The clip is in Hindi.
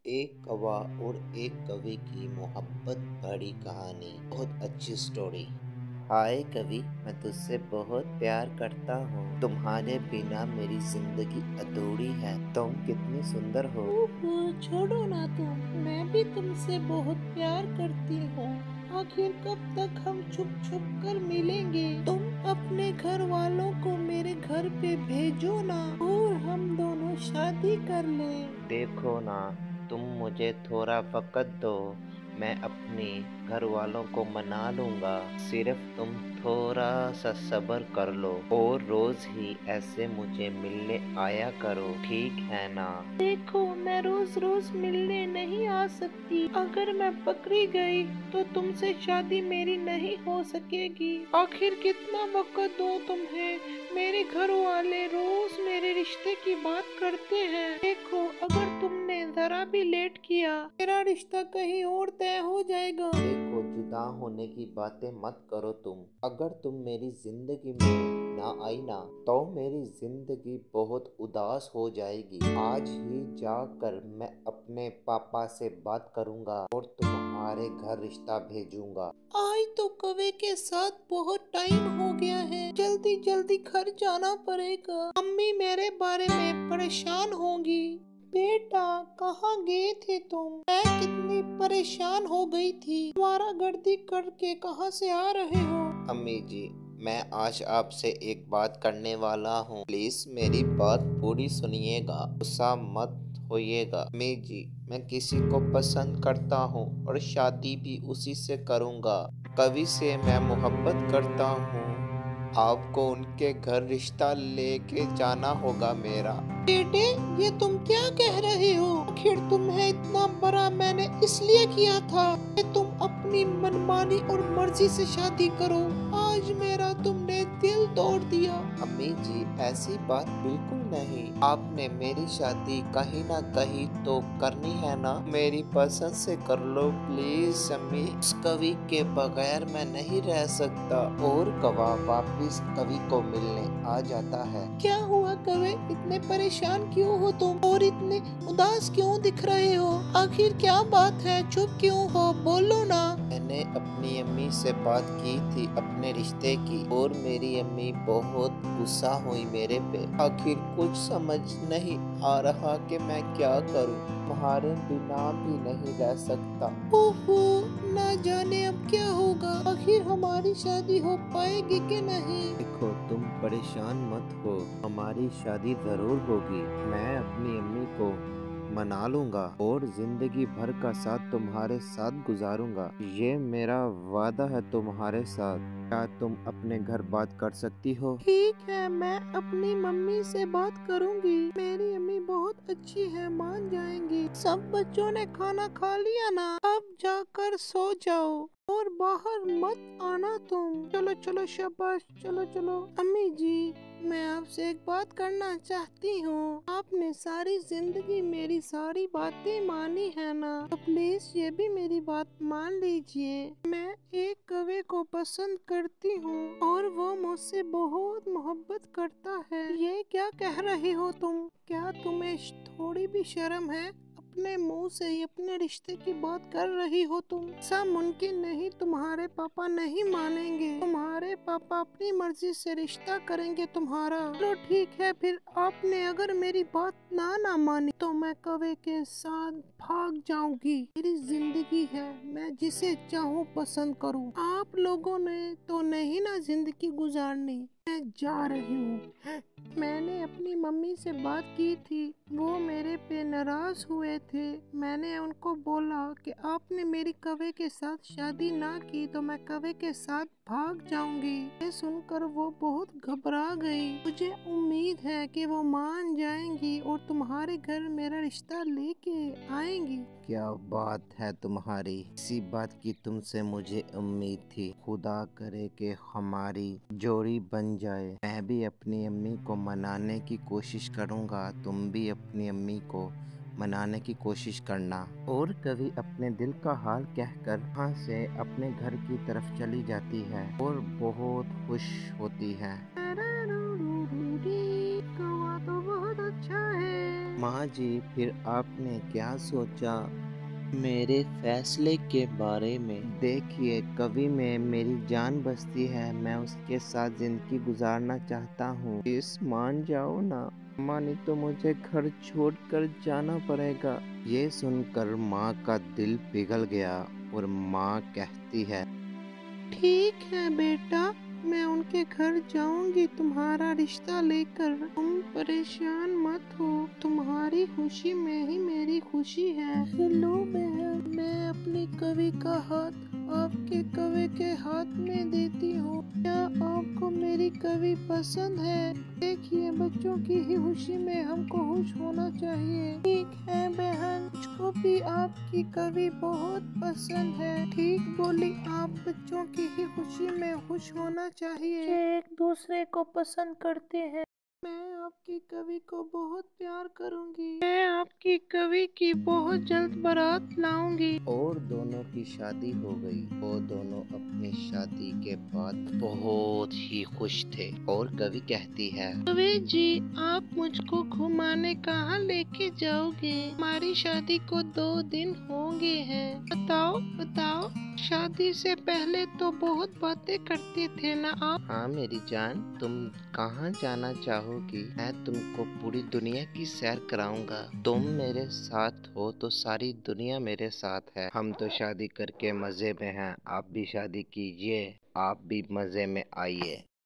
एक कौवा और एक कवि की मोहब्बत भरी कहानी। बहुत अच्छी स्टोरी। हाय कवि, मैं तुझसे बहुत प्यार करता हूँ। तुम्हारे बिना मेरी जिंदगी अधूरी है। तुम कितनी सुंदर हो। ओहो, छोड़ो ना तुम। मैं भी तुमसे बहुत प्यार करती हूँ। आखिर कब तक हम छुप छुप कर मिलेंगे। तुम अपने घर वालों को मेरे घर पे भेजो ना और हम दोनों शादी कर लें। देखो ना, तुम मुझे थोड़ा वक्त दो, मैं अपने घर वालों को मना लूंगा। सिर्फ तुम थोड़ा सा सब्र कर लो और रोज ही ऐसे मुझे मिलने आया करो, ठीक है ना? देखो, मैं रोज रोज मिलने नहीं आ सकती। अगर मैं पकड़ी गई तो तुमसे शादी मेरी नहीं हो सकेगी। आखिर कितना वक्त दूं तुम्हें। मेरे घर वाले रोज मेरे रिश्ते की बात करते हैं। देखो, अगर तुमने जरा भी लेट किया मेरा रिश्ता कहीं और तय हो जाएगा। देखो, जुदा होने की बातें मत करो तुम। अगर तुम मेरी जिंदगी में ना आई ना, तो मेरी जिंदगी बहुत उदास हो जाएगी। आज ही जाकर मैं अपने पापा से बात करूंगा और तुम्हारे घर रिश्ता भेजूंगा। आज तो कवे के साथ बहुत टाइम हो गया है। जल्दी जल्दी घर जाना पड़ेगा। मम्मी मेरे बारे में परेशान होंगी। बेटा, कहाँ गए थे तुम? मैं कितनी परेशान हो गई थी। तुम्हारा गर्दी करके कहाँ से आ रहे हो? अम्मी जी, मैं आज आपसे एक बात करने वाला हूँ। प्लीज मेरी बात पूरी सुनिएगा, गुस्सा मत होइएगा। अम्मी जी, मैं किसी को पसंद करता हूँ और शादी भी उसी से करूँगा। कवि से मैं मोहब्बत करता हूँ। आपको उनके घर रिश्ता लेके जाना होगा मेरा। बेटे, ये तुम क्या कह रहे हो? आखिर तुम्हें इतना बड़ा मैंने इसलिए किया था कि तुम अपनी मनमानी और मर्जी से शादी करो। आज मेरा तुमने दिल तोड़ दिया। अम्मी जी, ऐसी बात बिल्कुल नहीं। आपने मेरी शादी कहीं ना कहीं तो करनी है ना। मेरी पसंद से कर लो प्लीज अम्मी। उस कवि के बगैर मैं नहीं रह सकता। और कवा वापिस कवि को मिलने आ जाता है। क्या हुआ कवे? इतने परेशान क्यों हो तुम और इतने उदास क्यों दिख रहे हो? आखिर क्या बात है? चुप क्यों हो? बोलो ना। मैंने अपनी अम्मी से बात की थी अपने रिश्ते की, और मेरी अम्मी बहुत गुस्सा हुई मेरे पे। आखिर कुछ समझ नहीं आ रहा कि मैं क्या करूं। तुम्हारे बिना भी नहीं रह सकता। ओहो, ना जाने अब क्या होगा। आखिर हमारी शादी हो पाएगी कि नहीं? देखो, तुम परेशान मत हो, हमारी शादी जरूर होगी। मैं अपनी अम्मी को मना लूंगा और जिंदगी भर का साथ तुम्हारे साथ गुजारूंगा। ये मेरा वादा है तुम्हारे साथ। क्या तुम अपने घर बात कर सकती हो? ठीक है, मैं अपनी मम्मी से बात करूंगी। मेरी अम्मी बहुत अच्छी है, मान जाएंगी। सब बच्चों ने खाना खा लिया ना? अब जाकर सो जाओ और बाहर मत आना तुम। चलो चलो, शाबाश, चलो चलो। अम्मी जी, मैं आपसे एक बात करना चाहती हूँ। आपने सारी जिंदगी मेरी सारी बातें मानी है ना, तो प्लीज ये भी मेरी बात मान लीजिए। मैं एक कवि को पसंद करती हूँ और वो मुझसे बहुत मोहब्बत करता है। ये क्या कह रही हो तुम? क्या तुम्हें थोड़ी भी शर्म है? अपने मुंह से ही अपने रिश्ते की बात कर रही हो तुम। ऐसा मुमकिन नहीं, तुम्हारे पापा नहीं मानेंगे। तुम्हारे पापा अपनी मर्जी से रिश्ता करेंगे तुम्हारा। चलो ठीक है, फिर आपने अगर मेरी बात ना मानी तो मैं कवे के साथ भाग जाऊंगी। मेरी जिंदगी है, मैं जिसे चाहूँ पसंद करूँ। आप लोगों ने तो नहीं ना जिंदगी गुजारनी। मैं जा रही हूँ। मैंने अपनी मम्मी से बात की थी, वो मेरे पे नाराज हुए थे। मैंने उनको बोला कि आपने मेरी कवे के साथ शादी ना की तो मैं कवे के साथ भाग जाऊंगी। ये सुनकर वो बहुत घबरा गई। मुझे उम्मीद है कि वो मान जाएंगी और तुम्हारे घर मेरा रिश्ता लेके आएंगी। क्या बात है तुम्हारी। इसी बात की तुमसे मुझे उम्मीद थी। खुदा करे कि हमारी जोड़ी बन जाए। मैं भी अपनी अम्मी को मनाने की कोशिश करूंगा, तुम भी अपनी अम्मी को मनाने की कोशिश करना। और कभी अपने दिल का हाल कहकर वहाँ से अपने घर की तरफ चली जाती है और बहुत खुश होती है। कौवा तो बहुत अच्छा है। माँ जी, फिर आपने क्या सोचा? मेरे फैसले के बारे में। देखिए, कवि में मेरी जान बसती है, मैं उसके साथ जिंदगी गुजारना चाहता हूँ। इस मान जाओ ना माँ, नहीं तो मुझे घर छोड़कर जाना पड़ेगा। ये सुनकर माँ का दिल पिघल गया और माँ कहती है, ठीक है बेटा, मैं उनके घर जाऊंगी तुम्हारा रिश्ता लेकर। तुम परेशान मत हो, तुम्हारी खुशी में ही मेरी खुशी है। हेलो बहन, मैं अपनी कवि का हाथ आपके कवि के हाथ में देती हूँ। क्या आपको मेरी कवि पसंद है? देखिए, बच्चों की ही खुशी में हमको खुश होना चाहिए। ठीक है बहन, मुझको भी आपकी कवि बहुत पसंद है। ठीक बोली आप, बच्चों की ही खुशी में खुश होना चाहिए। एक दूसरे को पसंद करते हैं। मैं आपकी कवि को बहुत प्यार करूंगी। मैं आपकी कवि की बहुत जल्द बारात लाऊंगी। और दोनों की शादी हो गई। वो दोनों अपनी शादी के बाद बहुत ही खुश थे। और कवि कहती है, कवि जी, आप मुझको घुमाने कहाँ लेके जाओगे? हमारी शादी को 2 दिन हो गए हैं। बताओ बताओ, शादी से पहले तो बहुत बातें करते थे ना आप? हाँ मेरी जान, तुम कहाँ जाना चाहोगी? मैं तुमको पूरी दुनिया की सैर कराऊंगा। तुम मेरे साथ हो तो सारी दुनिया मेरे साथ है। हम तो शादी करके मजे में हैं, आप भी शादी कीजिए, आप भी मजे में आइए।